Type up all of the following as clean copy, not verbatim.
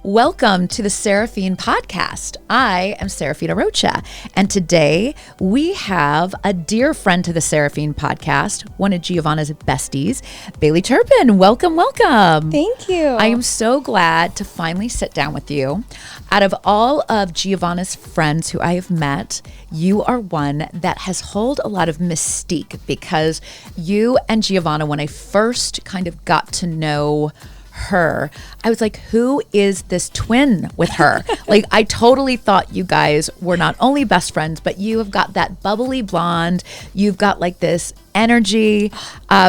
Welcome to the Seraphine Podcast. I am Serafina Rocha, and today we have a dear friend to the Seraphine Podcast, one of Giovanna's besties, Bailey Turpin. Welcome, welcome. Thank you. I am so glad to finally sit down with you. Out of all of Giovanna's friends who I have met, you are one that has held a lot of mystique because you and Giovanna, when I first kind of got to know her, I was like, who is this twin with her? Like, I totally thought you guys were not only best friends, but you have got that bubbly blonde. You've got like this energy.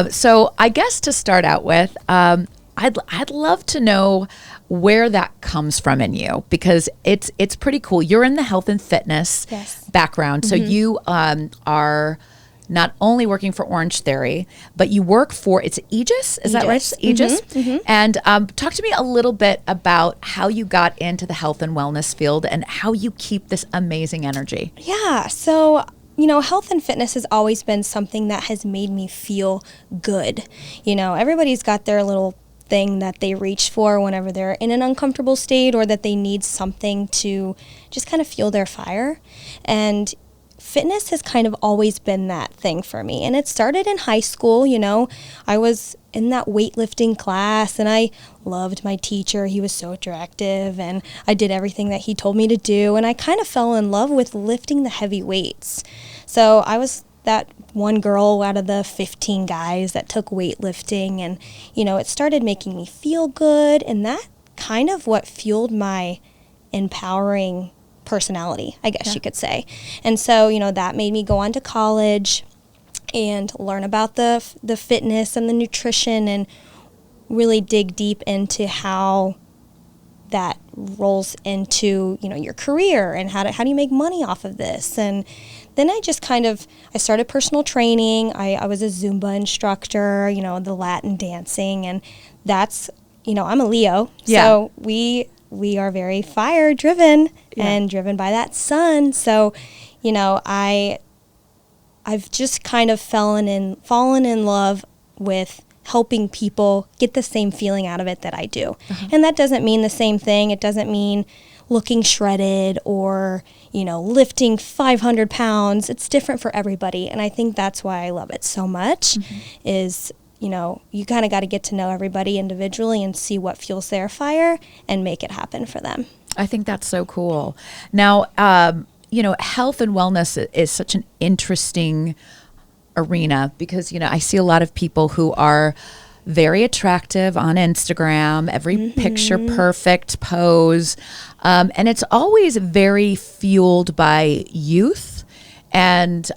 So I guess to start out with, I'd love to know where that comes from in you, because it's pretty cool. You're in the health and fitness background. So you are not only working for OrangeTheory, but you work for, it's Aegis, is that right? Aegis. And talk to me a little bit about how you got into the health and wellness field and how you keep this amazing energy. Yeah, so health and fitness has always been something that has made me feel good. Everybody's got their little thing that they reach for whenever they're in an uncomfortable state or that they need something to just kind of fuel their fire. And fitness has kind of always been that thing for me. And it started in high school. I was in that weightlifting class and I loved my teacher. He was so attractive and I did everything that he told me to do. And I kind of fell in love with lifting the heavy weights. So I was that one girl out of the 15 guys that took weightlifting. And, it started making me feel good. And that kind of what fueled my empowering personality, I guess you could say. And so, that made me go on to college and learn about the fitness and the nutrition and really dig deep into how that rolls into, your career and how do you make money off of this. And then I just I started personal training. I was a Zumba instructor, the Latin dancing, and that's, I'm a Leo. Yeah. So we are very fire driven and driven by that sun. So, I've just kind of fallen in love with helping people get the same feeling out of it that I do. And that doesn't mean the same thing. It doesn't mean looking shredded or, lifting 500 pounds. It's different for everybody. And I think that's why I love it so much is, you kind of got to get to know everybody individually and see what fuels their fire and make it happen for them. I think that's so cool. Now, health and wellness is such an interesting arena because, I see a lot of people who are very attractive on Instagram, every picture perfect pose. And it's always very fueled by youth. And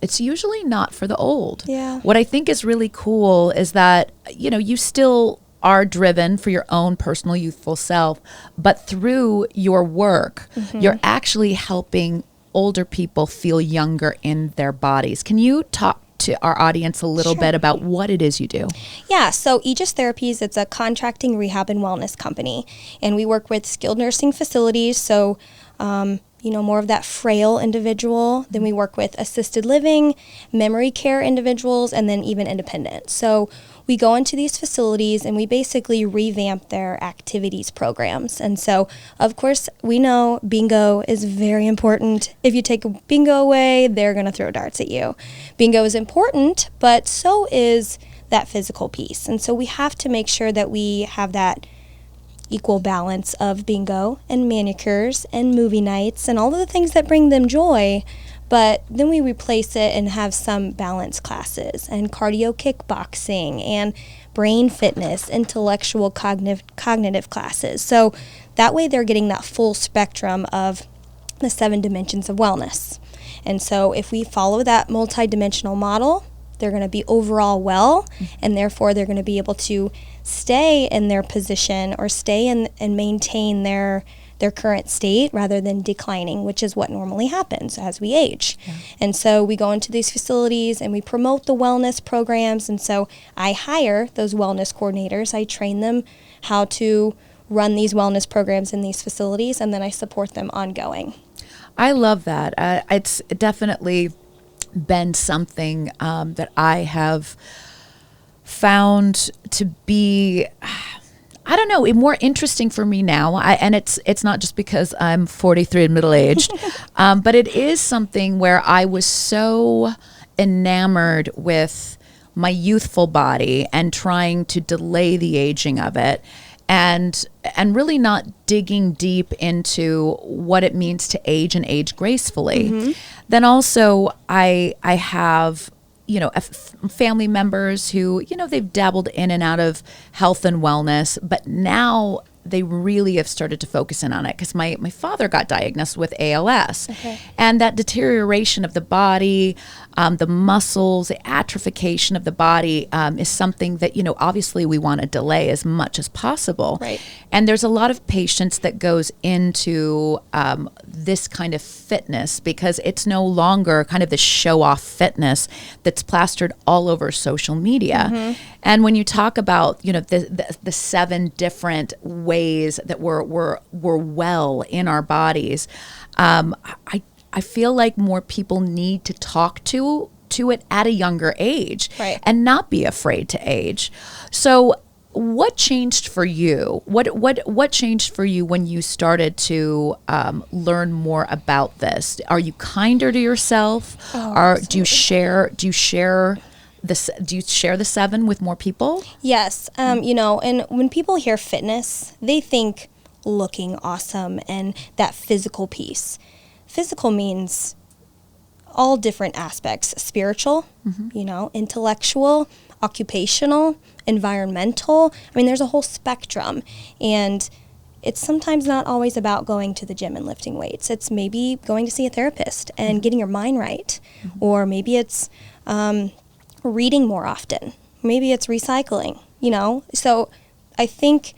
it's usually not for the old. Yeah. What I think is really cool is that, you still are driven for your own personal youthful self, but through your work, you're actually helping older people feel younger in their bodies. Can you talk to our audience a little bit about what it is you do? Yeah, so Aegis Therapies, it's a contracting rehab and wellness company, and we work with skilled nursing facilities, so more of that frail individual. Then we work with assisted living, memory care individuals, and then even independent. So we go into these facilities and we basically revamp their activities programs. And so, of course, we know bingo is very important. If you take bingo away, they're going to throw darts at you. Bingo is important, but so is that physical piece. And so we have to make sure that we have that equal balance of bingo and manicures and movie nights and all of the things that bring them joy, but then we replace it and have some balance classes and cardio kickboxing and brain fitness, intellectual cognitive classes. So that way they're getting that full spectrum of the 7 dimensions of wellness. And so if we follow that multidimensional model, they're going to be overall well, and therefore they're going to be able to stay in their position or stay in and maintain their current state rather than declining, which is what normally happens as we age. Yeah. And so we go into these facilities and we promote the wellness programs. And so I hire those wellness coordinators. I train them how to run these wellness programs in these facilities, and then I support them ongoing. I love that. It's definitely been something that I have found to be, I don't know, more interesting for me now. And it's not just because I'm 43 and middle-aged, but it is something where I was so enamored with my youthful body and trying to delay the aging of it, and really not digging deep into what it means to age and age gracefully. Then also I have, you know, family members who, you know, they've dabbled in and out of health and wellness, but now they really have started to focus in on it because my father got diagnosed with ALS. Okay. And that deterioration of the body, the muscles, the atrophication of the body is something that, you know, obviously we want to delay as much as possible. Right. And there's a lot of patience that goes into this kind of fitness because it's no longer kind of the show-off fitness that's plastered all over social media. And when you talk about, you know, the 7 different ways that we're well in our bodies, I feel like more people need to talk to it at a younger age, right, and not be afraid to age. So what changed for you? What changed for you when you started to learn more about this? Are you kinder to yourself? Do you share the 7 with more people? Yes. You know, and when people hear fitness, they think looking awesome and that physical piece. Physical means all different aspects: spiritual, you know, intellectual, occupational, environmental. I mean, there's a whole spectrum. And it's sometimes not always about going to the gym and lifting weights. It's maybe going to see a therapist and getting your mind right. Or maybe it's reading more often. Maybe it's recycling, you know. So I think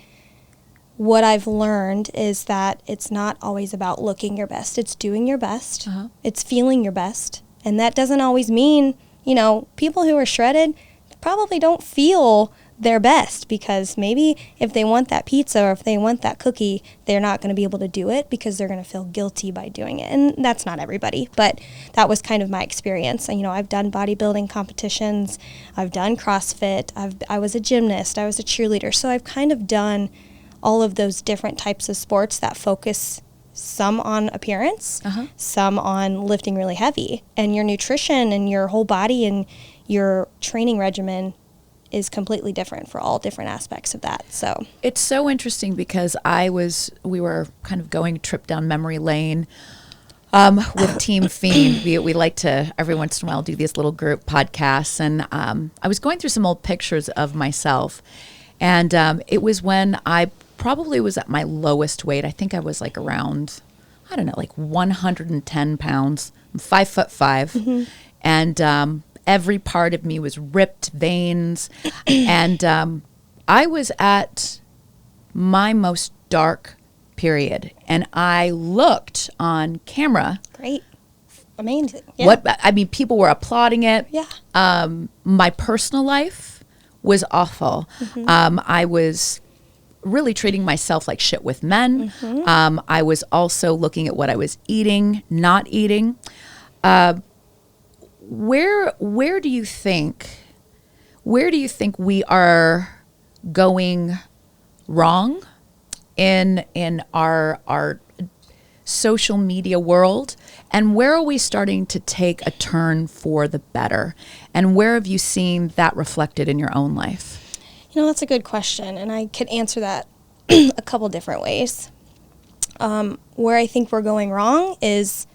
what I've learned is that it's not always about looking your best. It's doing your best. It's feeling your best. And that doesn't always mean, you know, people who are shredded probably don't feel their best because maybe if they want that pizza or if they want that cookie, they're not going to be able to do it because they're going to feel guilty by doing it. And that's not everybody, but that was kind of my experience. And, you know, I've done bodybuilding competitions. I've done CrossFit. I was a gymnast. I was a cheerleader. So I've kind of done all of those different types of sports that focus some on appearance, some on lifting really heavy. And your nutrition and your whole body and your training regimen is completely different for all different aspects of that. So it's so interesting because we were kind of going a trip down memory lane with Team Fiend. We like to every once in a while do these little group podcasts, and I was going through some old pictures of myself, and it was when I probably was at my lowest weight. I think I was like around, I don't know, like 110 pounds. I'm 5'5", and every part of me was ripped veins. And I was at my most dark period. And I looked on camera. Great. Amazing. Yeah. People were applauding it. Yeah. My personal life was awful. I was really treating myself like shit with men. I was also looking at what I was eating, not eating. Where do you think we are going wrong in our social media world, and where are we starting to take a turn for the better, and where have you seen that reflected in your own life? You know, that's a good question, and I could answer that a couple different ways. Where I think we're going wrong is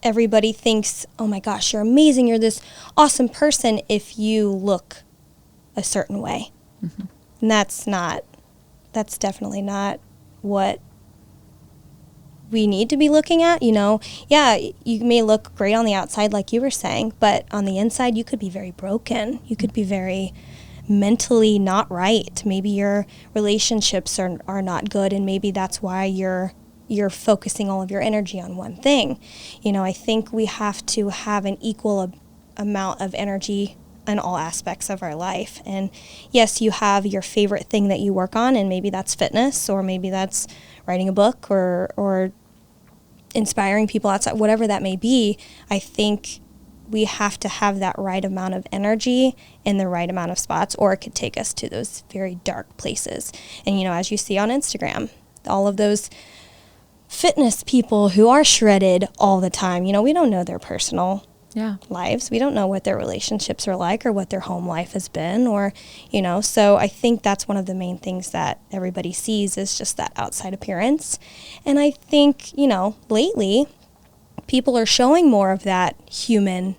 everybody thinks, oh my gosh, you're amazing, you're this awesome person if you look a certain way. And that's definitely not what we need to be looking at. You know, yeah, you may look great on the outside like you were saying, but on the inside you could be very broken. You could be very mentally not right. Maybe your relationships are not good, and maybe that's why you're focusing all of your energy on one thing. You know, I think we have to have an equal amount of energy in all aspects of our life. And yes, you have your favorite thing that you work on, and maybe that's fitness, or maybe that's writing a book, or inspiring people outside, whatever that may be. I think we have to have that right amount of energy in the right amount of spots, or it could take us to those very dark places. And, you know, as you see on Instagram, all of those fitness people who are shredded all the time, you know, we don't know their personal lives. We don't know what their relationships are like or what their home life has been, or, you know, so I think that's one of the main things that everybody sees is just that outside appearance. And I think, you know, lately people are showing more of that human,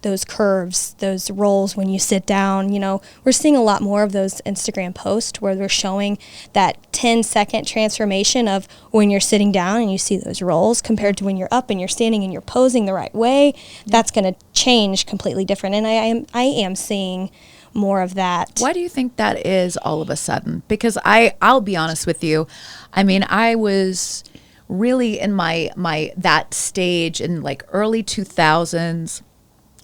those curves, those rolls when you sit down. You know, we're seeing a lot more of those Instagram posts where they're showing that 10-second transformation of when you're sitting down and you see those rolls compared to when you're up and you're standing and you're posing the right way. That's going to change completely different. And I am seeing more of that. Why do you think that is all of a sudden? Because I'll be honest with you. I mean, I was really in my that stage in like early 2000s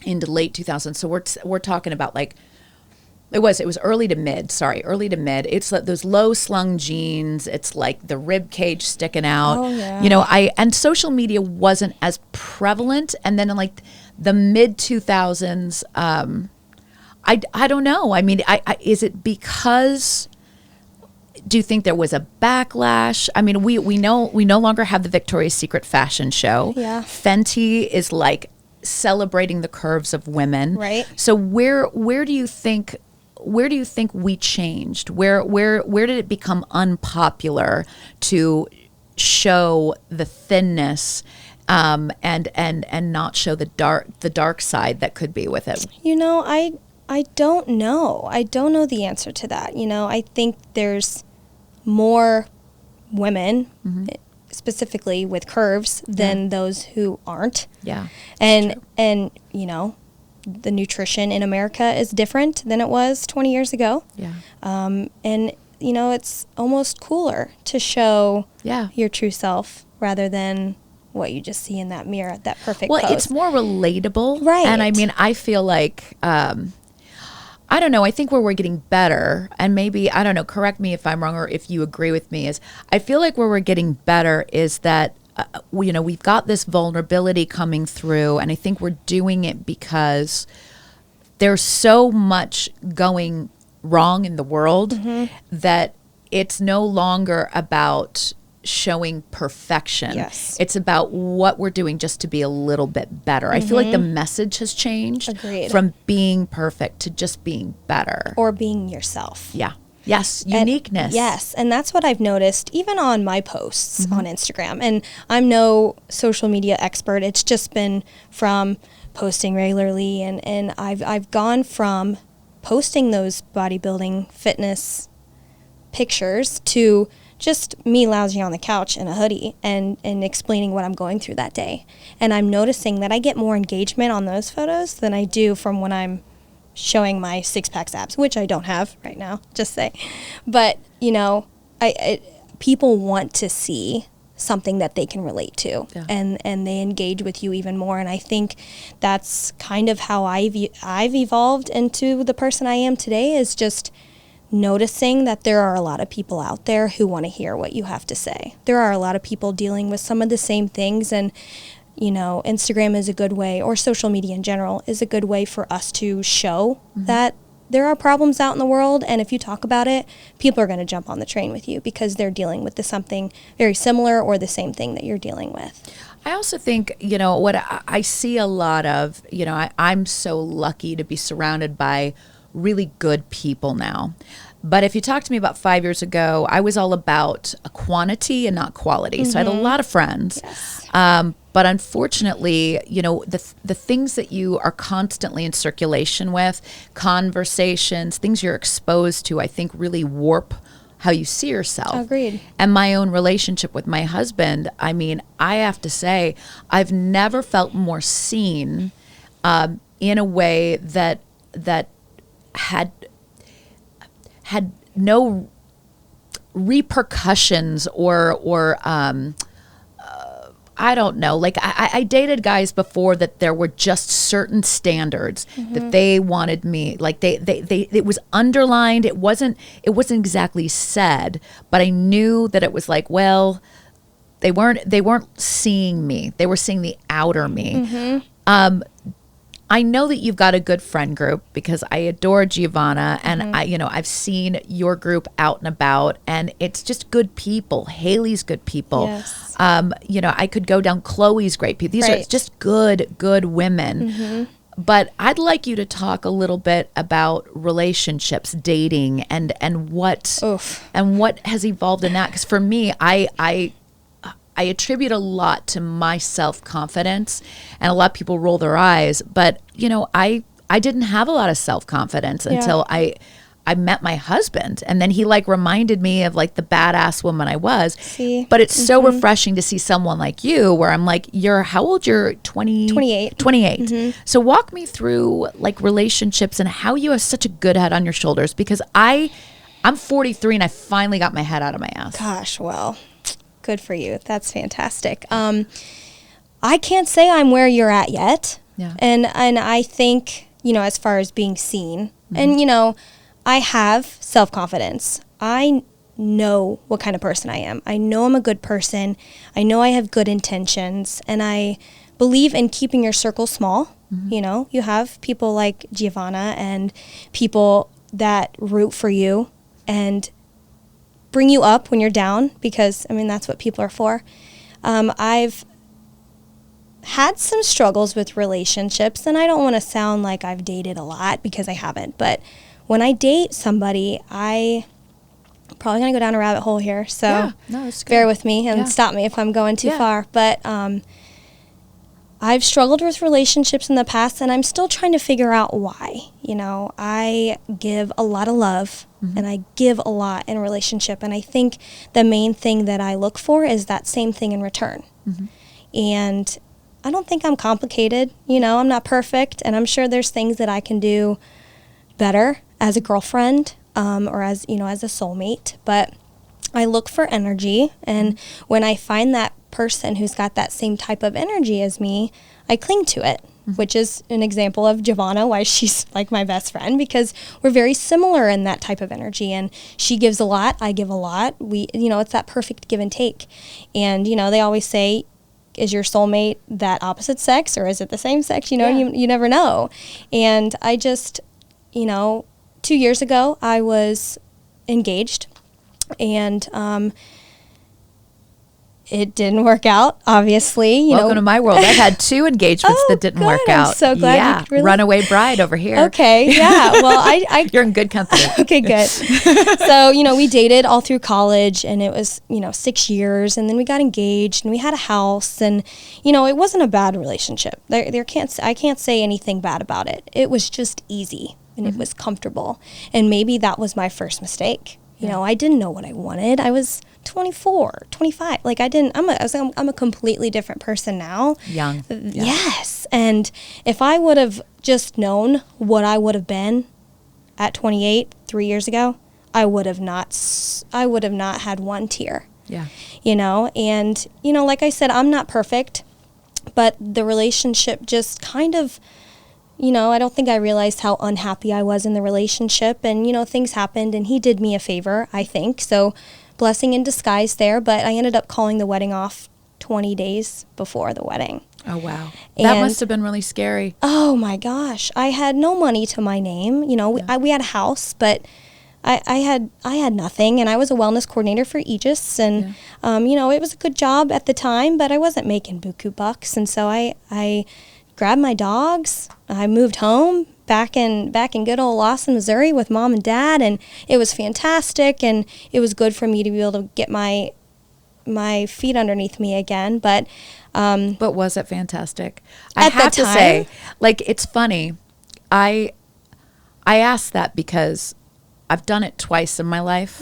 into late 2000s. So we're talking about like it was early to mid. It's like those low slung jeans. It's like the rib cage sticking out. Oh, yeah. You know, and social media wasn't as prevalent. And then in like the mid 2000s, I don't know. I mean, is it because? Do you think there was a backlash? I mean, we no longer have the Victoria's Secret fashion show. Yeah. Fenty is like celebrating the curves of women. Right. So where do you think we changed? Where did it become unpopular to show the thinness and not show the dark side that could be with it? You know, I don't know. I don't know the answer to that. You know, I think there's more women, specifically with curves, than those who aren't. Yeah. And you know, the nutrition in America is different than it was 20 years ago. Yeah. And you know, it's almost cooler to show your true self rather than what you just see in that mirror, that perfect pose. It's more relatable. Right. And I mean, I feel like I don't know. I think where we're getting better, and maybe, I don't know, correct me if I'm wrong or if you agree with me, is I feel like where we're getting better is that, you know, we've got this vulnerability coming through, and I think we're doing it because there's so much going wrong in the world that it's no longer about showing perfection. Yes. It's about what we're doing just to be a little bit better. I feel like the message has changed. Agreed. From being perfect to just being better. Or being yourself. Yeah. Yes. Uniqueness. Yes. And that's what I've noticed even on my posts on Instagram. And I'm no social media expert. It's just been from posting regularly. And I've gone from posting those bodybuilding fitness pictures to just me lounging on the couch in a hoodie and explaining what I'm going through that day. And I'm noticing that I get more engagement on those photos than I do from when I'm showing my six-pack abs, which I don't have right now, just say. But, you know, people want to see something that they can relate to, and they engage with you even more. And I think that's kind of how I've evolved into the person I am today, is just noticing that there are a lot of people out there who want to hear what you have to say. There are a lot of people dealing with some of the same things, and you know, Instagram is a good way, or social media in general is a good way for us to show that there are problems out in the world, and if you talk about it, people are going to jump on the train with you because they're dealing with something very similar or the same thing that you're dealing with. I also think, you know, what I see a lot of, you know, I'm so lucky to be surrounded by really good people now. But if you talked to me about 5 years ago, I was all about a quantity and not quality. So I had a lot of friends. Yes. But unfortunately, you know, the things that you are constantly in circulation with, conversations, things you're exposed to, I think really warp how you see yourself. Agreed. And my own relationship with my husband, I mean, I have to say, I've never felt more seen in a way that had no repercussions or I don't know. Like I dated guys before that there were just certain standards that they wanted me. Like they it was underlined. It wasn't exactly said, but I knew that it was like, well, they weren't seeing me. They were seeing the outer me. I know that you've got a good friend group because I adore Giovanna, and I've seen your group out and about, and it's just good people. Haley's good people. Yes. I could go down. Chloe's great people. These are just good women. But I'd like you to talk a little bit about relationships, dating, and what has evolved in that. Because for me, I attribute a lot to my self-confidence, and a lot of people roll their eyes. But I didn't have a lot of self-confidence until I met my husband, and then he reminded me of the badass woman I was. See? But it's so refreshing to see someone like you, where I'm you're how old? You're 28. 28. So walk me through relationships and how you have such a good head on your shoulders, because I'm 43 and I finally got my head out of my ass. Gosh, well, good for you. That's fantastic. I can't say I'm where you're at yet. Yeah. And I think, as far as being seen, and I have self-confidence. I know what kind of person I am. I know I'm a good person. I know I have good intentions. And I believe in keeping your circle small. You have people like Giovanna and people that root for you and bring you up when you're down, because, that's what people are for. I've had some struggles with relationships, and I don't want to sound like I've dated a lot, because I haven't. But when I date somebody, I'm probably going to go down a rabbit hole here, so bear with me and stop me if I'm going too far. But I've struggled with relationships in the past, and I'm still trying to figure out why. I give a lot of love, and I give a lot in a relationship, and I think the main thing that I look for is that same thing in return. And I don't think I'm complicated. I'm not perfect, and I'm sure there's things that I can do better as a girlfriend, or as a soulmate. But I look for energy, and when I find that person who's got that same type of energy as me, I cling to it, which is an example of Giovanna, why she's my best friend, because we're very similar in that type of energy, and she gives a lot, I give a lot. It's that perfect give and take. And they always say, is your soulmate that opposite sex, or is it the same sex? You never know. And I just 2 years ago, I was engaged, and it didn't work out, obviously. Welcome to my world. I've had 2 engagements that didn't work out. I'm so glad. Yeah, really? Runaway bride over here. Okay, yeah. Well, I You're in good company. Okay, good. So, we dated all through college, and it was, 6 years, and then we got engaged, and we had a house, and, it wasn't a bad relationship. I can't say anything bad about it. It was just easy, and it was comfortable. And maybe that was my first mistake. I didn't know what I wanted. I was 24, 25. I'm a completely different person now. Young. Yes. And if I would have just known what I would have been at 28, 3 years ago, I would have not had one tear. Yeah. And, like I said, I'm not perfect, but the relationship just kind of, I don't think I realized how unhappy I was in the relationship, and, things happened, and he did me a favor, I think. So blessing in disguise there, but I ended up calling the wedding off 20 days before the wedding. Oh, wow. That must have been really scary. Oh, my gosh. I had no money to my name. We had a house, but I had nothing, and I was a wellness coordinator for Aegis, and, it was a good job at the time, but I wasn't making buku bucks, and so I grabbed my dogs. I moved home back in good old Lawson, Missouri with Mom and Dad, and it was fantastic, and it was good for me to be able to get my feet underneath me again. But was it fantastic? I have to say, it's funny. I asked that because I've done it twice in my life,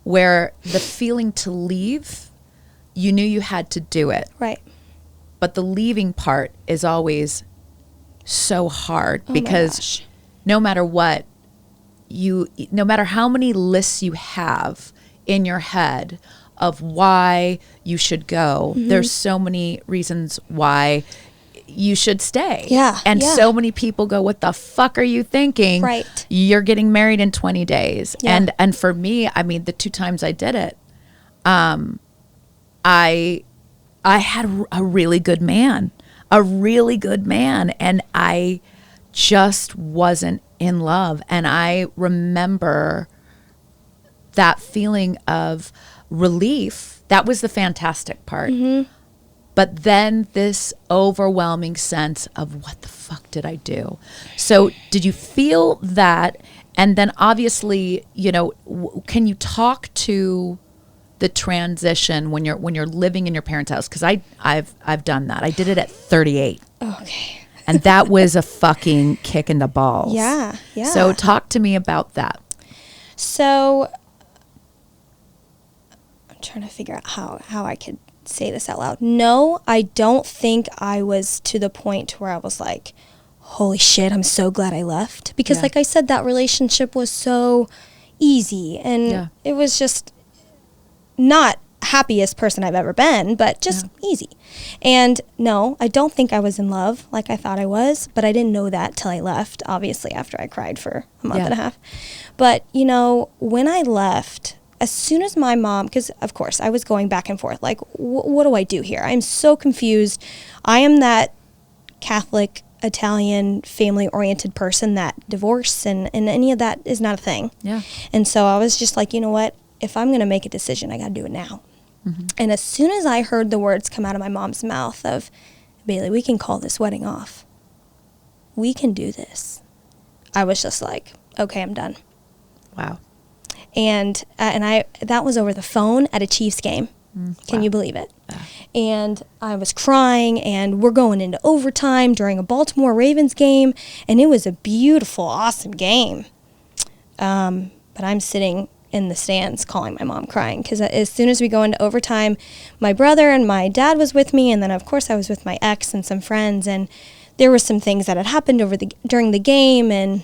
where the feeling to leave, you knew you had to do it. Right. But the leaving part is always so hard, because no matter what, no matter how many lists you have in your head of why you should go, there's so many reasons why you should stay. Yeah. And so many people go, what the fuck are you thinking? Right. You're getting married in 20 days. Yeah. And for me, the 2 times I did it, I had a really good man. a really good man, and I just wasn't in love. And I remember that feeling of relief. That was the fantastic part. But then this overwhelming sense of, what the fuck did I do? So did you feel that? And then obviously, you know, can you talk to the transition when you're living in your parents' house? Because I've done that. I did it at 38. Okay. And that was a fucking kick in the balls. Yeah. So talk to me about that. So I'm trying to figure out how I could say this out loud. No, I don't think I was to the point where I was like, holy shit, I'm so glad I left. Because like I said, that relationship was so easy, and it was just not happiest person I've ever been, but just easy. And no, I don't think I was in love like I thought I was, but I didn't know that till I left, obviously, after I cried for a month and a half. But, you know, when I left, as soon as my mom, because of course I was going back and forth, like, what do I do here? I'm so confused. I am that Catholic, Italian, family-oriented person that divorce and any of that is not a thing. Yeah. And so I was just like, you know what? If I'm going to make a decision, I got to do it now. And as soon as I heard the words come out of my mom's mouth of, Bailey, we can call this wedding off. We can do this. I was just like, okay, I'm done. Wow. And that was over the phone at a Chiefs game. Can you believe it? And I was crying, and we're going into overtime during a Baltimore Ravens game, and it was a beautiful, awesome game. But I'm sitting in the stands calling my mom crying, because as soon as we go into overtime, my brother and my dad was with me, and then of course I was with my ex and some friends, and there were some things that had happened during the game, and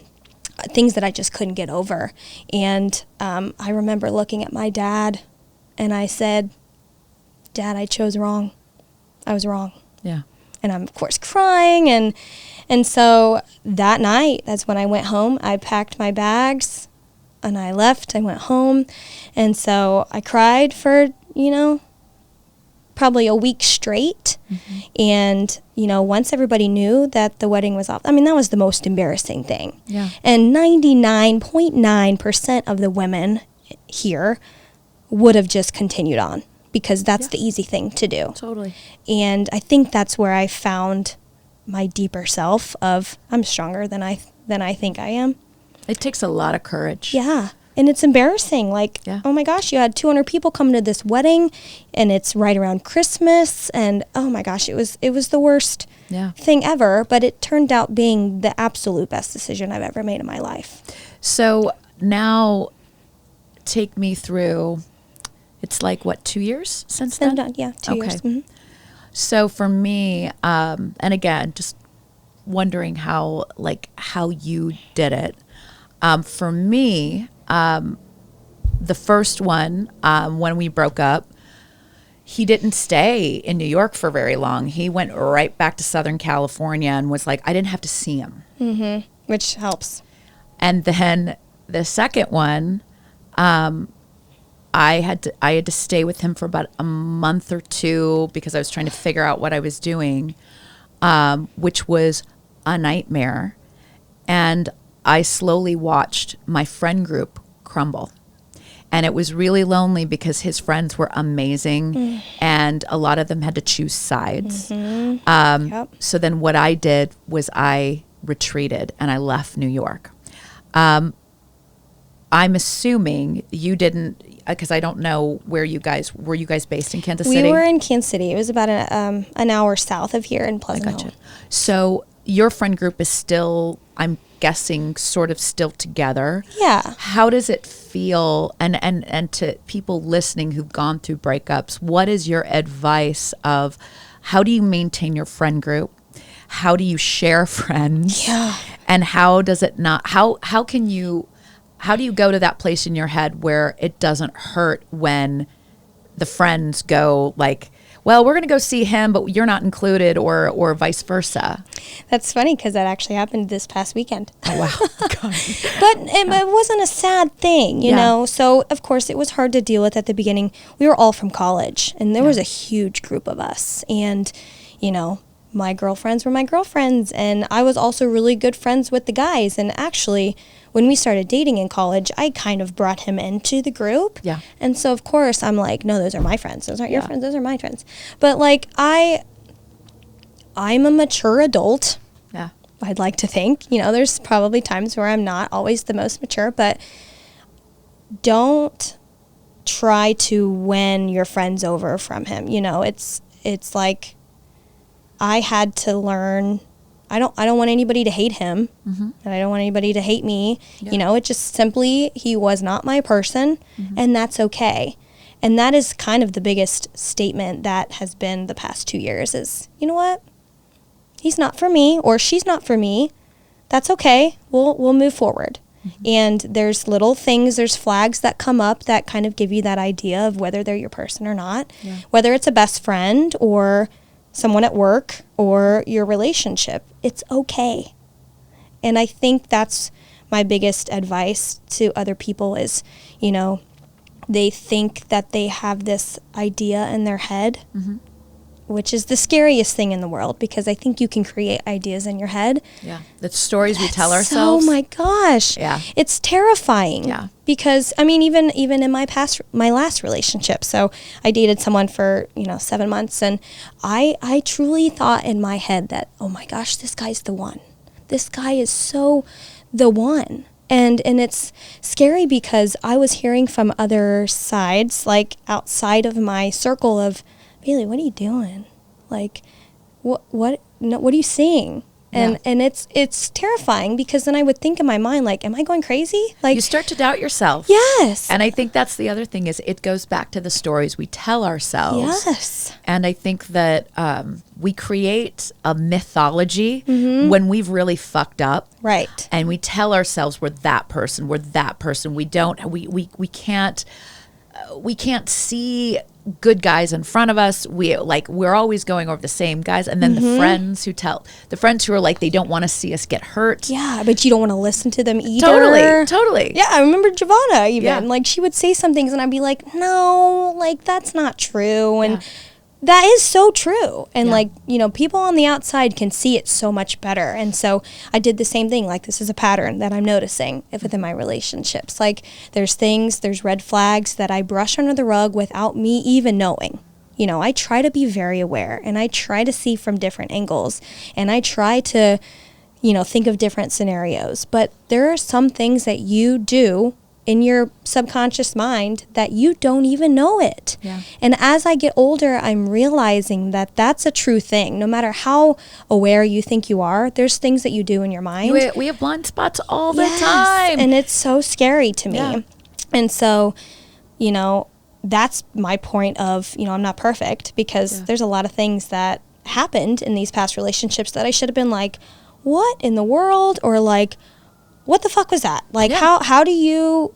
things that I just couldn't get over. And I remember looking at my dad, and I said, Dad, I chose wrong. I was wrong. Yeah. And I'm of course crying, and so that night, that's when I went home. I packed my bags and I left. I went home, and so I cried for, probably a week straight. And, once everybody knew that the wedding was off, I mean, that was the most embarrassing thing. Yeah. And 99.9% of the women here would have just continued on, because that's the easy thing to do. Totally. And I think that's where I found my deeper self of, I'm stronger than I think I am. It takes a lot of courage. Yeah. And it's embarrassing. Like, oh my gosh, you had 200 people come to this wedding, and it's right around Christmas, and oh my gosh, it was the worst thing ever, but it turned out being the absolute best decision I've ever made in my life. So now take me through, it's like, what, 2 years since then? Yeah, 2 years. Mm-hmm. So for me, and again, just wondering how you did it. For me, the first one, when we broke up, he didn't stay in New York for very long. He went right back to Southern California and was like, I didn't have to see him. Mm-hmm. Which helps. And then the second one, I had to stay with him for about a month or two because I was trying to figure out what I was doing, which was a nightmare. And I slowly watched my friend group crumble. And it was really lonely because his friends were amazing, and a lot of them had to choose sides. So then what I did was I retreated and I left New York. I'm assuming you didn't, because I don't know were you guys based in Kansas City? We were in Kansas City. It was about an hour south of here in Pleasant Hill. Gotcha. So your friend group is still, I'm guessing, sort of still together. Yeah. How does it feel? And to people listening who've gone through breakups, what is your advice of how do you maintain your friend group? How do you share friends? Yeah. And how does it not, how do you go to that place in your head where it doesn't hurt when the friends go like, well, we're going to go see him, but you're not included, or vice versa? That's funny because that actually happened this past weekend. Oh, wow. But it wasn't a sad thing, you know? So, of course, it was hard to deal with at the beginning. We were all from college, and there was a huge group of us. And, my girlfriends were my girlfriends, and I was also really good friends with the guys. And actually, when we started dating in college, I kind of brought him into the group. Yeah. And so, of course, I'm like, no, those are my friends. Those aren't your friends. Those are my friends. But, like, I'm a mature adult. Yeah. I'd like to think. You know, there's probably times where I'm not always the most mature, but don't try to win your friends over from him. You know, it's like I had to learn. I don't want anybody to hate him, and I don't want anybody to hate me. Yeah. You know, it just simply, he was not my person, and that's okay. And that is kind of the biggest statement that has been the past 2 years is, you know what? He's not for me, or she's not for me. That's okay. We'll move forward. And there's little things, there's flags that come up that kind of give you that idea of whether they're your person or not, whether it's a best friend or someone at work or your relationship. It's okay. And I think that's my biggest advice to other people is, you know, they think that they have this idea in their head, which is the scariest thing in the world, because I think you can create ideas in your head. Yeah. The stories we tell ourselves. Oh my gosh. Yeah. It's terrifying. Yeah. Because I mean, even in my last relationship. So I dated someone for, 7 months, and I truly thought in my head that, oh my gosh, this guy's the one. This guy is so the one. And it's scary because I was hearing from other sides, like outside of my circle of, Bailey, what are you doing? Like, what are you seeing? And it's terrifying, because then I would think in my mind, like, am I going crazy? Like, you start to doubt yourself. Yes. And I think that's the other thing, is it goes back to the stories we tell ourselves. Yes. And I think that we create a mythology when we've really fucked up. Right. And we tell ourselves we're that person. We can't see good guys in front of us. We're always going over the same guys, and then the friends who are like, they don't want to see us get hurt. Yeah, but you don't want to listen to them either. Totally. Yeah, I remember Giovanna even. Like, she would say some things and I'd be like, no, like, that's not true. And that is so true. And people on the outside can see it so much better. And so I did the same thing. Like, this is a pattern that I'm noticing within my relationships. Like, there's red flags that I brush under the rug without me even knowing. You know, I try to be very aware, and I try to see from different angles, and I try to, think of different scenarios. But there are some things that you do in your subconscious mind that you don't even know it. Yeah. And as I get older, I'm realizing that that's a true thing. No matter how aware you think you are, there's things that you do in your mind. We have blind spots all the time. And it's so scary to me. Yeah. And so, that's my point of, I'm not perfect, because there's a lot of things that happened in these past relationships that I should have been like, what in the world? Or like, what the fuck was that? Like, how do you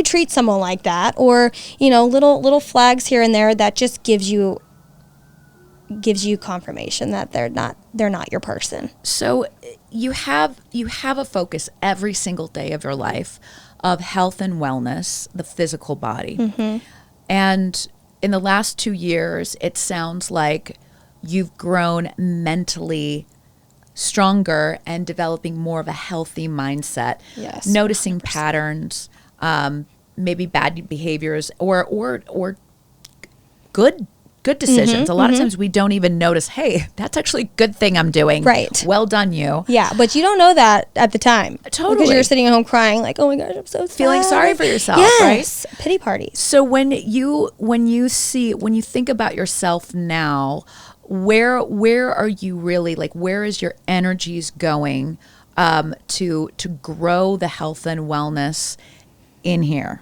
treat someone like that? Or, little flags here and there that just gives you confirmation that they're not your person. So you have a focus every single day of your life of health and wellness, the physical body. And in the last 2 years, it sounds like you've grown mentally stronger and developing more of a healthy mindset. Yes, noticing 100%. Patterns, maybe bad behaviors or good decisions. A lot of times we don't even notice, hey, that's actually a good thing I'm doing. Right. Well done, you. Yeah, but you don't know that at the time. Totally. Because you're sitting at home crying like, oh my gosh, I'm so sad. Feeling sorry for yourself, yes. Right? Pity parties. So when you think about yourself now, where are you really, like, where is your energies going to grow the health and wellness in here?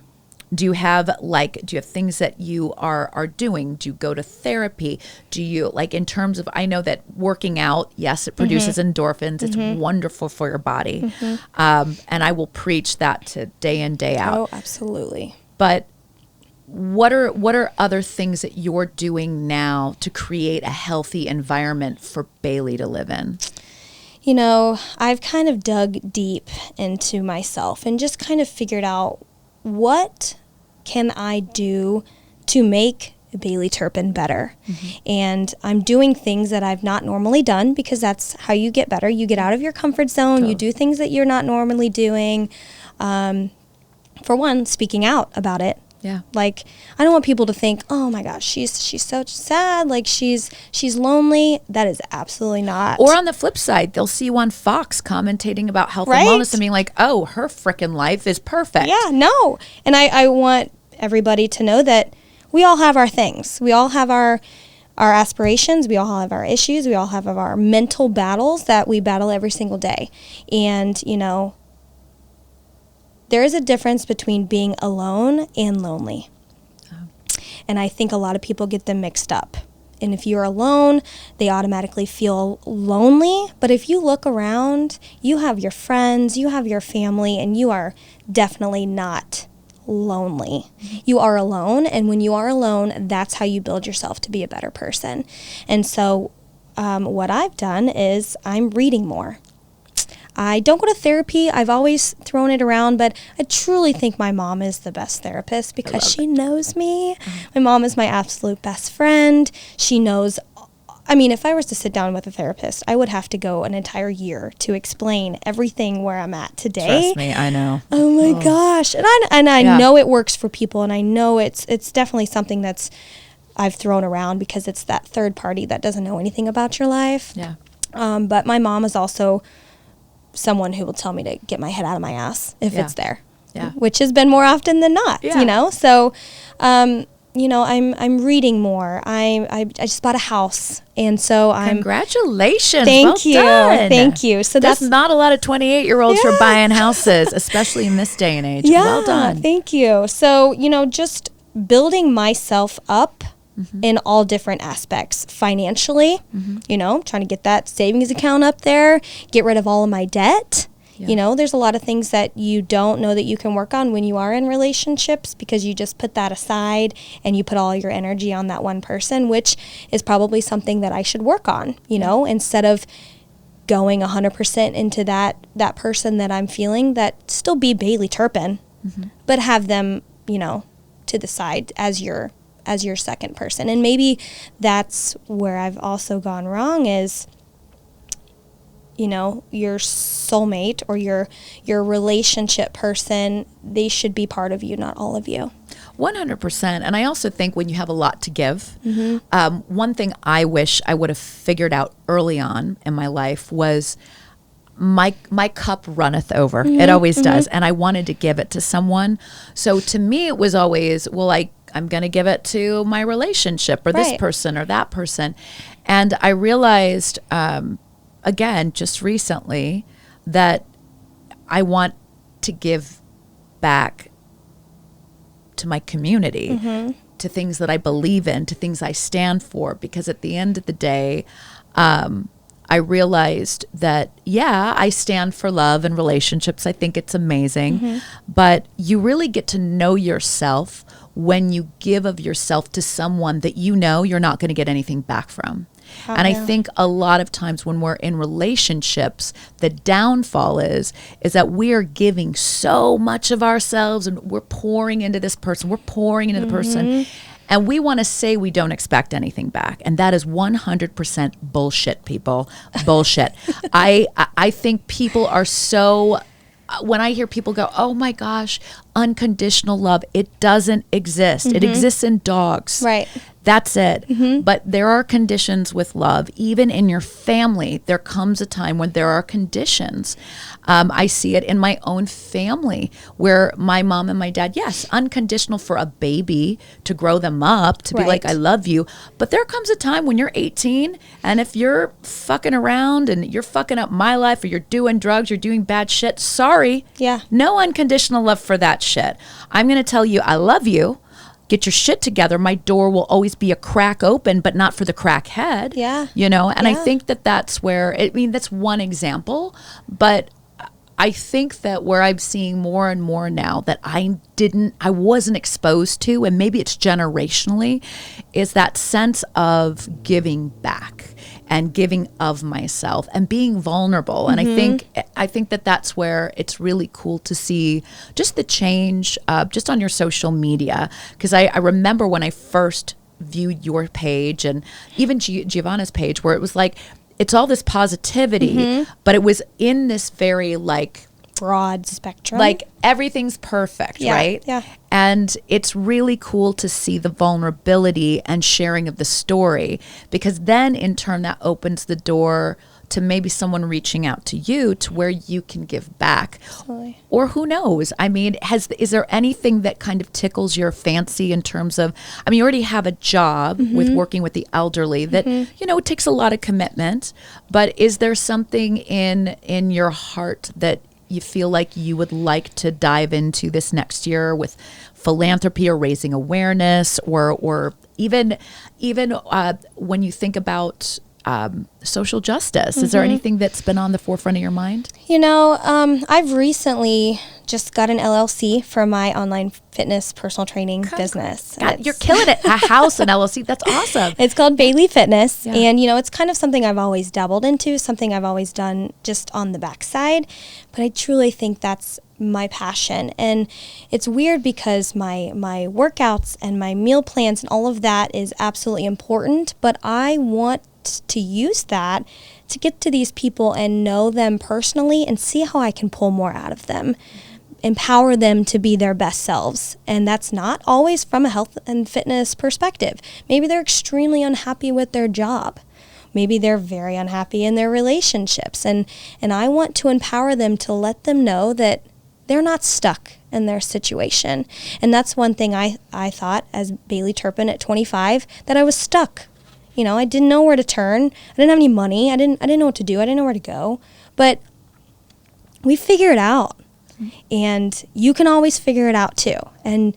Do you have things that you are doing? Do you go to therapy? Do you, like, in terms of, I know that working out, yes, it produces endorphins. It's wonderful for your body. And I will preach that to day in, day out. Oh, absolutely. But what are other things that you're doing now to create a healthy environment for Bailey to live in? I've kind of dug deep into myself and just kind of figured out, what can I do to make Bailey Turpin better. And I'm doing things that I've not normally done, because that's how you get better. You get out of your comfort zone. Totally. You do things that you're not normally doing. For one, speaking out about it. Yeah. Like, I don't want people to think, oh my gosh, she's so sad, like she's lonely. That is absolutely not. Or on the flip side, they'll see you on Fox commentating about health Right? and wellness and being like, oh, her frickin' life is perfect. Yeah, no. And I want everybody to know that we all have our things. We all have our aspirations. We all have our issues. We all have our mental battles that we battle every single day. And, you know, there is a difference between being alone and lonely. And I think a lot of people get them mixed up. And if you're alone, they automatically feel lonely. But if you look around, you have your friends, you have your family, and you are definitely not lonely. You are alone. And when you are alone, that's how you build yourself to be a better person. And so what I've done is I'm reading more. I don't go to therapy. I've always thrown it around, but I truly think my mom is the best therapist because she knows me. My mom is my absolute best friend. She knows, I mean, if I was to sit down with a therapist, I would have to go an entire year to explain everything where I'm at today. Trust me, I know. Oh my gosh. And I know it works for people, and I know it's definitely something that's I've thrown around because it's that third party that doesn't know anything about your life. Yeah. But my mom is also someone who will tell me to get my head out of my ass if it's there, which has been more often than not, you know? So, you know, I'm reading more. I just bought a house, and so Congratulations. Thank you. Done. Thank you. So that's not a lot of 28-year-olds who are buying houses, especially in this day and age. Yeah, well done. Thank you. So, you know, just building myself up in all different aspects. Financially, you know, trying to get that savings account up there, get rid of all of my debt. Yeah. You know, there's a lot of things that you don't know that you can work on when you are in relationships because you just put that aside and you put all your energy on that one person, which is probably something that I should work on, you know, instead of going 100% into that person that I'm feeling, that still be Bailey Turpin, but have them, you know, to the side as your second person. And maybe that's where I've also gone wrong is, you know, your soulmate or your relationship person, they should be part of you, not all of you. 100%. And I also think when you have a lot to give, one thing I wish I would have figured out early on in my life was my cup runneth over. It always does. And I wanted to give it to someone. So to me, it was always, well, I'm going to give it to my relationship or this person or that person. And I realized, again, just recently that I want to give back to my community, to things that I believe in, to things I stand for, because at the end of the day, I realized that, I stand for love and relationships. I think it's amazing, but you really get to know yourself when you give of yourself to someone that you know you're not going to get anything back from. And I think a lot of times when we're in relationships, the downfall is that we are giving so much of ourselves and we're pouring into this person, we're pouring into the person, and we want to say we don't expect anything back. And that is 100% bullshit, people. Bullshit. I think people are so... When I hear people go, oh my gosh, unconditional love, it doesn't exist. It exists in dogs. Right. That's it. But there are conditions with love. Even in your family, there comes a time when there are conditions. I see it in my own family where my mom and my dad, yes, unconditional for a baby to grow them up, to be like, I love you. But there comes a time when you're 18 and if you're fucking around and you're fucking up my life or you're doing drugs, you're doing bad shit, sorry. Yeah. No unconditional love for that shit. I'm going to tell you, I love you. Get your shit together. My door will always be a crack open, but not for the crackhead. Yeah. You know, and I think that's where, I mean, that's one example, but I think that where I'm seeing more and more now that I wasn't exposed to, and maybe it's generationally, is that sense of giving back and giving of myself and being vulnerable. And I think that that's where it's really cool to see just the change just on your social media. Because I remember when I first viewed your page and even Giovanna's page, where it was like, it's all this positivity, but it was in this very like broad spectrum. Like everything's perfect, right? Yeah. And it's really cool to see the vulnerability and sharing of the story, because then in turn that opens the door to maybe someone reaching out to you to where you can give back. Absolutely. Or who knows? I mean, is there anything that kind of tickles your fancy in terms of, I mean, you already have a job with working with the elderly that, you know, it takes a lot of commitment, but is there something in your heart that you feel like you would like to dive into this next year with philanthropy or raising awareness, or even when you think about social justice? Is there anything that's been on the forefront of your mind? You know, I've recently just got an LLC for my online fitness personal training business. God, you're killing it. A house, an LLC. That's awesome. It's called Bailey Fitness. Yeah. And, you know, it's kind of something I've always dabbled into, something I've always done just on the backside. But I truly think that's my passion. And it's weird because my workouts and my meal plans and all of that is absolutely important. But I want to use that to get to these people and know them personally and see how I can pull more out of them, empower them to be their best selves. And that's not always from a health and fitness perspective. Maybe they're extremely unhappy with their job. Maybe they're very unhappy in their relationships. And I want to empower them to let them know that they're not stuck in their situation. And that's one thing I thought as Bailey Turpin at 25, that I was stuck. You know, I didn't know where to turn. I didn't have any money. I didn't know what to do. I didn't know where to go. But we figure it out. And you can always figure it out too. And,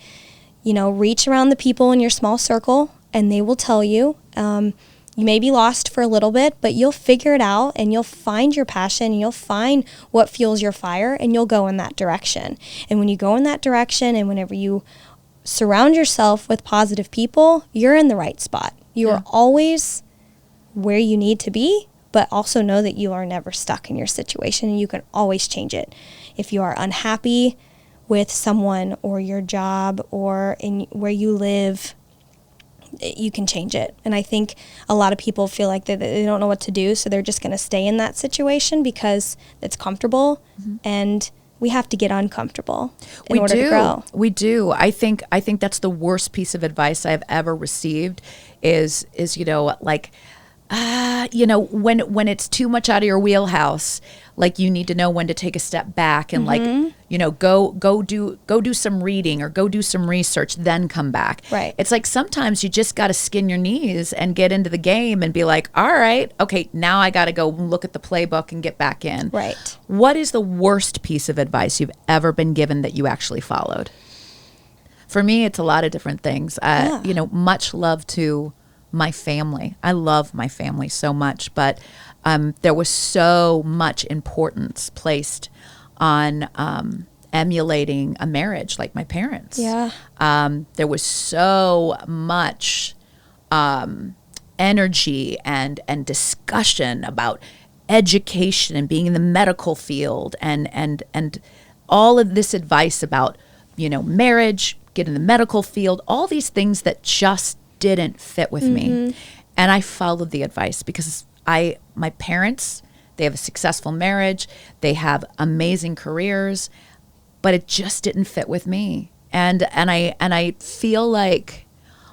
you know, reach around the people in your small circle and they will tell you. You may be lost for a little bit, but you'll figure it out and you'll find your passion and you'll find what fuels your fire and you'll go in that direction. And when you go in that direction and whenever you surround yourself with positive people, you're in the right spot. You are always where you need to be, but also know that you are never stuck in your situation and you can always change it. If you are unhappy with someone or your job or in where you live, you can change it. And I think a lot of people feel like they don't know what to do, so they're just going to stay in that situation because it's comfortable, and we have to get uncomfortable in order to grow. We do. I think that's the worst piece of advice I've ever received is you know, like, you know, when it's too much out of your wheelhouse, like you need to know when to take a step back and like, you know, go do some reading or go do some research, then come back. Right. It's like sometimes you just got to skin your knees and get into the game and be like, all right, okay, now I got to go look at the playbook and get back in. Right. What is the worst piece of advice you've ever been given that you actually followed? For me, it's a lot of different things. You know, much love to my family. I love my family so much, but there was so much importance placed on emulating a marriage like my parents. Yeah. There was so much energy and discussion about education and being in the medical field and all of this advice about, you know, marriage, get in the medical field, all these things that just didn't fit with me. And I followed the advice because my parents, they have a successful marriage, they have amazing careers, but it just didn't fit with me. And I feel like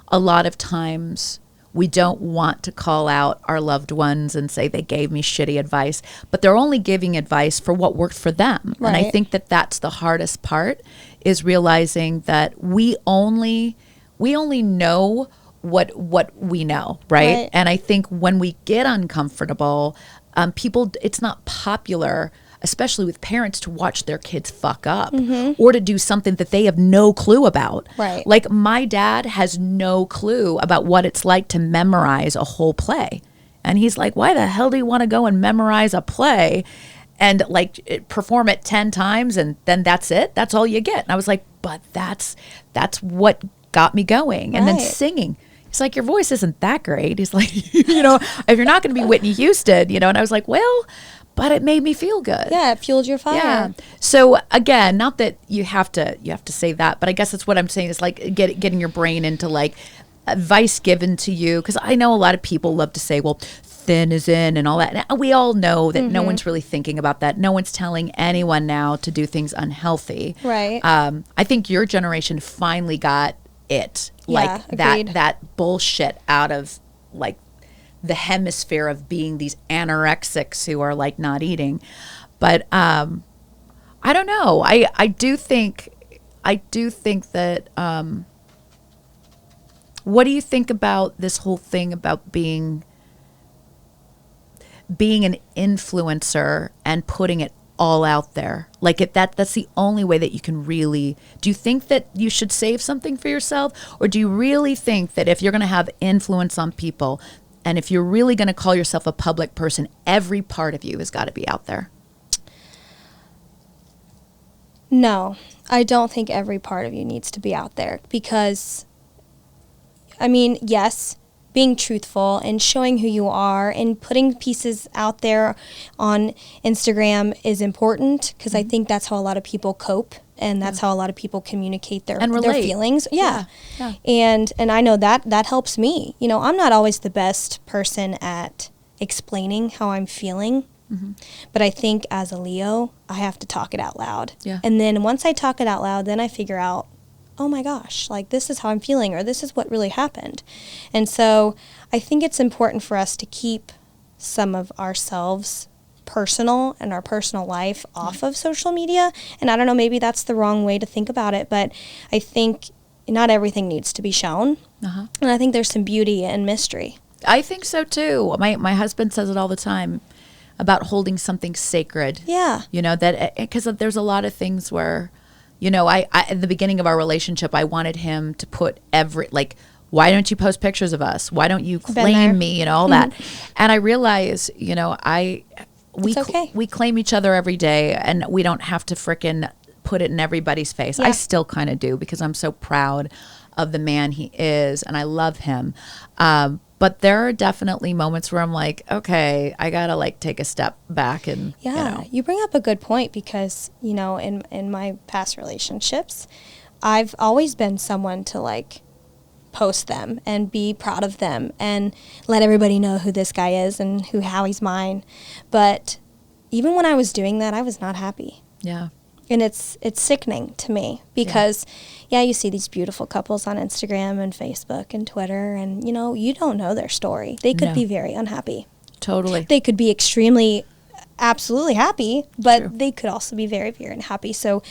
a lot of times we don't want to call out our loved ones and say they gave me shitty advice, but they're only giving advice for what worked for them. Right. And I think that that's the hardest part, is realizing that we only know what we know, right? And I think when we get uncomfortable, people, it's not popular, especially with parents, to watch their kids fuck up or to do something that they have no clue about. Right. Like my dad has no clue about what it's like to memorize a whole play. And he's like, why the hell do you want to go and memorize a play and like perform it 10 times and then that's it? That's all you get. And I was like, but that's what got me going. And then singing. He's like, your voice isn't that great. He's like, you know, if you're not going to be Whitney Houston, you know. And I was like, well, but it made me feel good. Yeah, it fueled your fire. Yeah. So again, not that you have to say that, but I guess that's what I'm saying is like getting your brain into like, advice given to you? Because I know a lot of people love to say, well, thin is in and all that. And we all know that no one's really thinking about that. No one's telling anyone now to do things unhealthy. Right. I think your generation finally got it. Yeah, agreed. that bullshit out of like the hemisphere of being these anorexics who are like not eating. But I don't know. I do think that what do you think about this whole thing about being an influencer and putting it all out there? Like that's the only way that you can really, do you think that you should save something for yourself? Or do you really think that if you're going to have influence on people and if you're really going to call yourself a public person, every part of you has got to be out there? No, I don't think every part of you needs to be out there because, I mean, yes, being truthful and showing who you are and putting pieces out there on Instagram is important because I think that's how a lot of people cope and that's how a lot of people communicate their feelings. Yeah. And I know that helps me. You know, I'm not always the best person at explaining how I'm feeling. But I think as a Leo, I have to talk it out loud. Yeah. And then once I talk it out loud, then I figure out, oh my gosh, like this is how I'm feeling or this is what really happened. And so I think it's important for us to keep some of ourselves personal and our personal life off of social media. And I don't know, maybe that's the wrong way to think about it, but I think not everything needs to be shown. And I think there's some beauty and mystery. I think so too. My husband says it all the time about holding something sacred. Yeah. You know, that because there's a lot of things where, you know, I at the beginning of our relationship, I wanted him to put why don't you post pictures of us? Why don't you claim me? You know, all that. And I realize, you know, we claim each other every day and we don't have to frickin' put it in everybody's face. I still kind of do because I'm so proud of the man he is and I love him. But there are definitely moments where I'm like, okay, I got to take a step back and, you bring up a good point because, you know, in my past relationships, I've always been someone to post them and be proud of them and let everybody know who this guy is and how he's mine. But even when I was doing that, I was not happy. Yeah. And it's sickening to me because, you see these beautiful couples on Instagram and Facebook and Twitter, and, you know, you don't know their story. They could be very unhappy. Totally. They could be absolutely happy, but they could also be very, very unhappy. So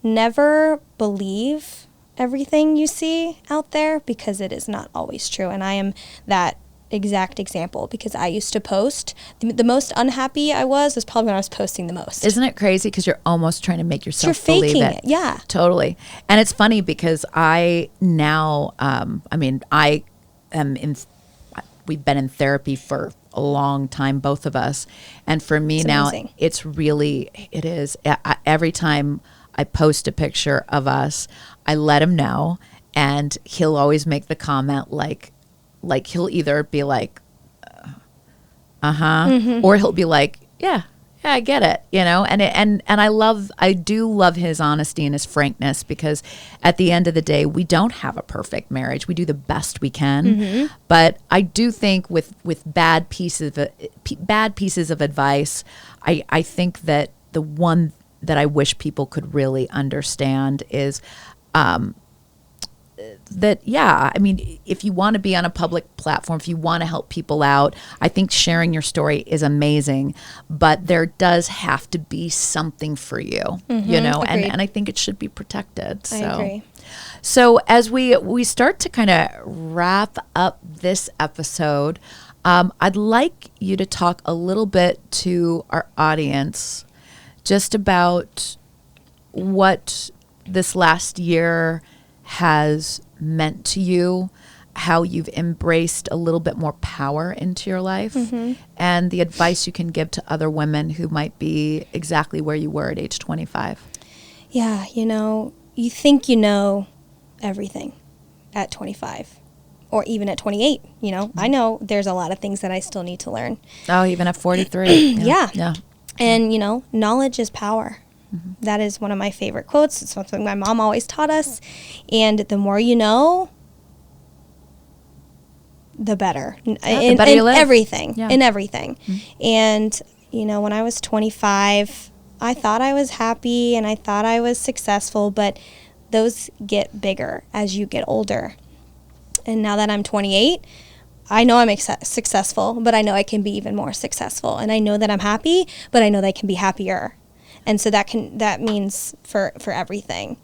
never believe everything you see out there because it is not always true. And I am that exact example because I used to post the most unhappy I was probably when I was posting the most. Isn't it crazy because you're almost trying to make yourself believe faking it. Yeah, totally. And it's funny because I now we've been in therapy for a long time, both of us, and for me now it is every time I post a picture of us, I let him know and he'll always make the comment like he'll either be like, or he'll be like, yeah, I get it, you know, and I do love his honesty and his frankness because at the end of the day, we don't have a perfect marriage. We do the best we can, but I do think with bad pieces of advice, I think that the one that I wish people could really understand is, that, I mean, if you want to be on a public platform, if you want to help people out, I think sharing your story is amazing, but there does have to be something for you, you know, and I think it should be protected. So. I agree. So as we start to kind of wrap up this episode, I'd like you to talk a little bit to our audience just about what this last year has meant to you, how you've embraced a little bit more power into your life, and the advice you can give to other women who might be exactly where you were at age 25. Yeah, you know, you think you know everything at 25 or even at 28, you know. I know there's a lot of things that I still need to learn. Oh, even at 43. Yeah. And, you know, knowledge is power. That is one of my favorite quotes. It's something my mom always taught us. And the more you know, the better. The better you live. Everything. Yeah. In everything. And, you know, when I was 25, I thought I was happy and I thought I was successful, but those get bigger as you get older. And now that I'm 28, I know I'm successful, but I know I can be even more successful. And I know that I'm happy, but I know that I can be happier. And so that means for everything.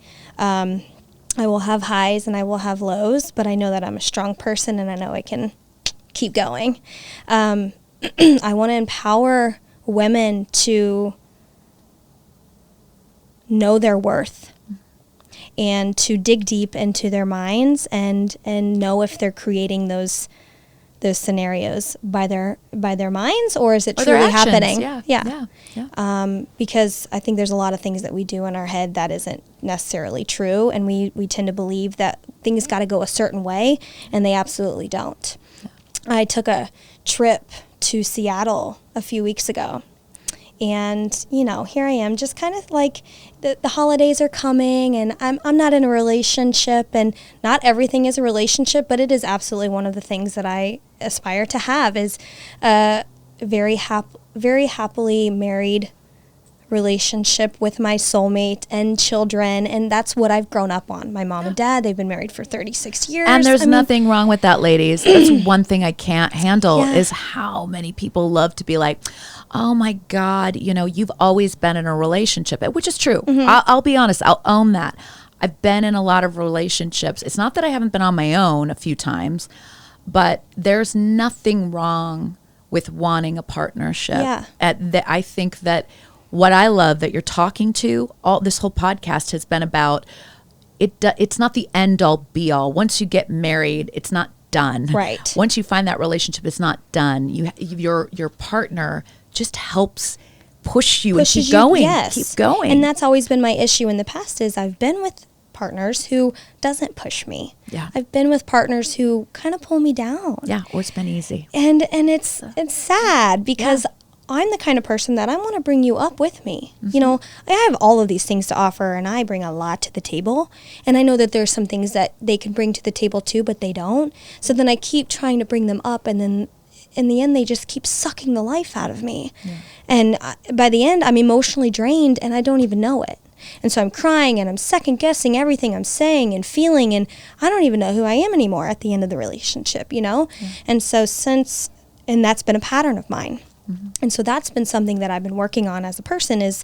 I will have highs and I will have lows, but I know that I'm a strong person and I know I can keep going. I want to empower women to know their worth and to dig deep into their minds and know if they're creating those scenarios by their minds, or is it truly happening? Yeah. Because I think there's a lot of things that we do in our head that isn't necessarily true, and we tend to believe that things got to go a certain way, and they absolutely don't. Yeah. I took a trip to Seattle a few weeks ago. And, you know, here I am, just kind of like the holidays are coming and I'm not in a relationship, and not everything is a relationship, but it is absolutely one of the things that I aspire to have is a very happily married relationship with my soulmate and children. And that's what I've grown up on. My mom and dad, they've been married for 36 years. And there's nothing wrong with that, ladies. That's one thing I can't handle is how many people love to be like, oh my God, you know, you've always been in a relationship, which is true. I'll be honest. I'll own that. I've been in a lot of relationships. It's not that I haven't been on my own a few times, but there's nothing wrong with wanting a partnership. Yeah. I think that what I love that you're talking to, this whole podcast has been about, it's not the end all be all. Once you get married, it's not done. Right. Once you find that relationship, it's not done. Your partner just helps push you and keep going. Yes. Keep going. And that's always been my issue in the past is I've been with partners who doesn't push me. Yeah. I've been with partners who kind of pull me down. Yeah, or it's been easy. And it's sad because I'm the kind of person that I want to bring you up with me. You know, I have all of these things to offer and I bring a lot to the table. And I know that there's some things that they can bring to the table too, but they don't. So then I keep trying to bring them up, and then in the end, they just keep sucking the life out of me. Yeah. And by the end, I'm emotionally drained and I don't even know it. And so I'm crying and I'm second guessing everything I'm saying and feeling, and I don't even know who I am anymore at the end of the relationship, you know? Yeah. And so and that's been a pattern of mine. And so that's been something that I've been working on as a person, is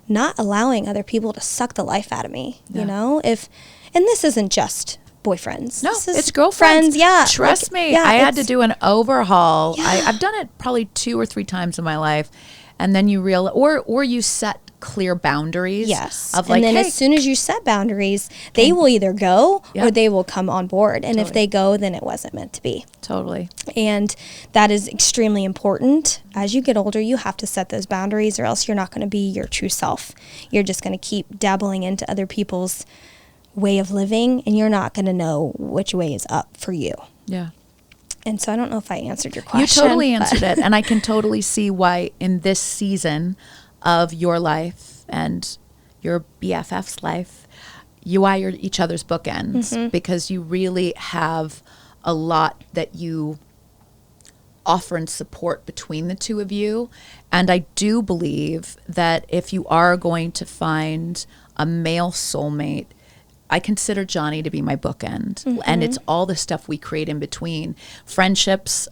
not allowing other people to suck the life out of me, you know? And this isn't just boyfriends. No, it's girlfriends. Yeah. Trust me. I had to do an overhaul. Yeah. I've done it probably 2 or 3 times in my life. And then you realize, or you set clear boundaries. Yes. Of like, and then as soon as you set boundaries, they will either go or they will come on board. And if they go, then it wasn't meant to be. Totally. And that is extremely important. As you get older, you have to set those boundaries, or else you're not going to be your true self. You're just going to keep dabbling into other people's way of living, and you're not going to know which way is up for you. Yeah. And so I don't know if I answered your question. You totally answered it. And I can totally see why in this season of your life and your BFF's life, you are each other's bookends, because you really have a lot that you offer and support between the two of you. And I do believe that if you are going to find a male soulmate, I consider Johnny to be my bookend, and it's all the stuff we create in between. Friendships,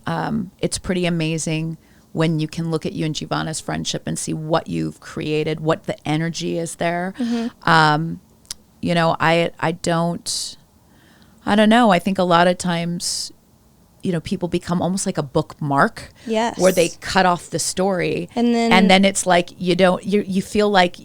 it's pretty amazing when you can look at you and Giovanna's friendship and see what you've created, what the energy is there. You know, I don't know. I think a lot of times, you know, people become almost like a bookmark, where they cut off the story, and then it's like you feel like.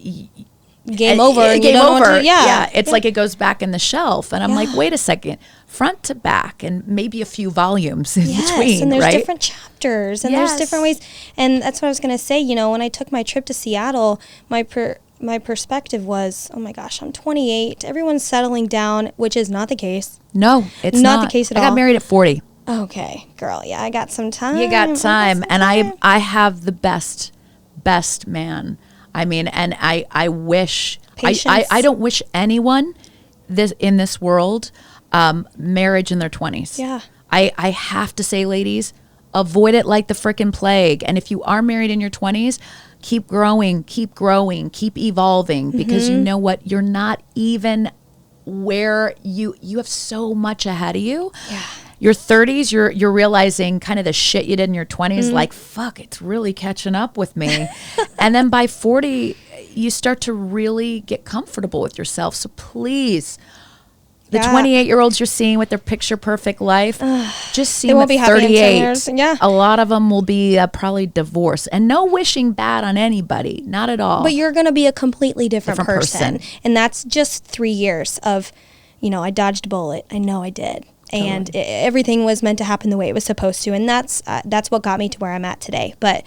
Game over. It's like it goes back in the shelf. And I'm like, wait a second, front to back, and maybe a few volumes in between, and there's right? different chapters, and there's different ways. And that's what I was going to say. You know, when I took my trip to Seattle, my perspective was, oh my gosh, I'm 28. Everyone's settling down, which is not the case. No, it's not the case at all. I got married at 40. Okay, girl. Yeah, I got some time. You got time. And I have the best man. I mean, and I wish, I don't wish anyone in this world marriage in their 20s. Yeah. I have to say, ladies, avoid it like the frickin' plague. And if you are married in your 20s, keep growing, keep evolving, because you know what? You're not even where you have so much ahead of you. Yeah. Your 30s, you're realizing kind of the shit you did in your 20s, like, fuck, it's really catching up with me. And then by 40, you start to really get comfortable with yourself. So please, the 28-year-olds you're seeing with their picture perfect life, just see them at 38. Yeah. A lot of them will be probably divorced. And no wishing bad on anybody, not at all. But you're going to be a completely different person. And that's just 3 years of, I dodged a bullet. I know I did. Totally. And everything was meant to happen the way it was supposed to. And that's what got me to where I'm at today. But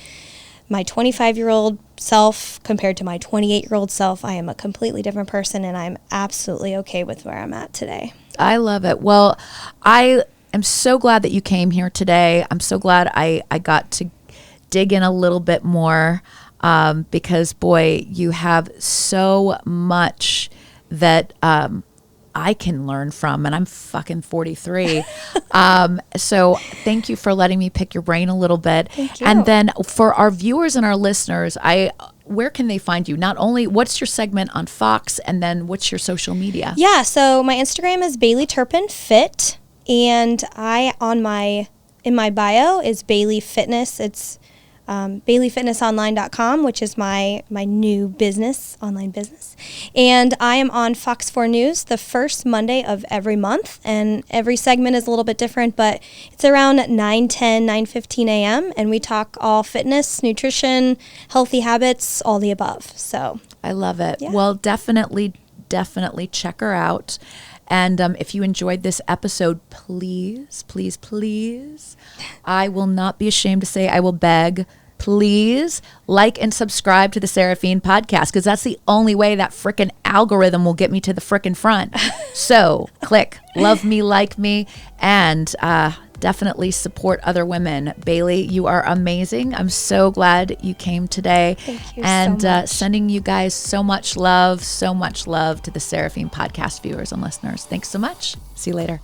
my 25-year-old self compared to my 28-year-old self, I am a completely different person, and I'm absolutely okay with where I'm at today. I love it. Well, I am so glad that you came here today. I'm so glad I got to dig in a little bit more because, boy, you have so much that I can learn from, and I'm fucking 43. So thank you for letting me pick your brain a little bit. Thank you. And then for our viewers and our listeners, where can they find you? Not only what's your segment on Fox, and then what's your social media? Yeah, so my Instagram is Bailey Turpin Fit, and in my bio is Bailey Fitness. It's BaileyFitnessOnline.com, which is my new online business. And I am on Fox 4 News the first Monday of every month, and every segment is a little bit different, but it's around 9:15 a.m., and we talk all fitness, nutrition, healthy habits, all the above. So I love it. Yeah. Well, definitely check her out. And if you enjoyed this episode, please, I will not be ashamed to say, I will beg, please like and subscribe to the Seraphine podcast, because that's the only way that frickin' algorithm will get me to the frickin' front. So click love me, like me, and definitely support other women. Bailey, you are amazing. I'm so glad you came today. Thank you and so much. Sending you guys so much love to the Seraphine podcast viewers and listeners. Thanks so much. See you later.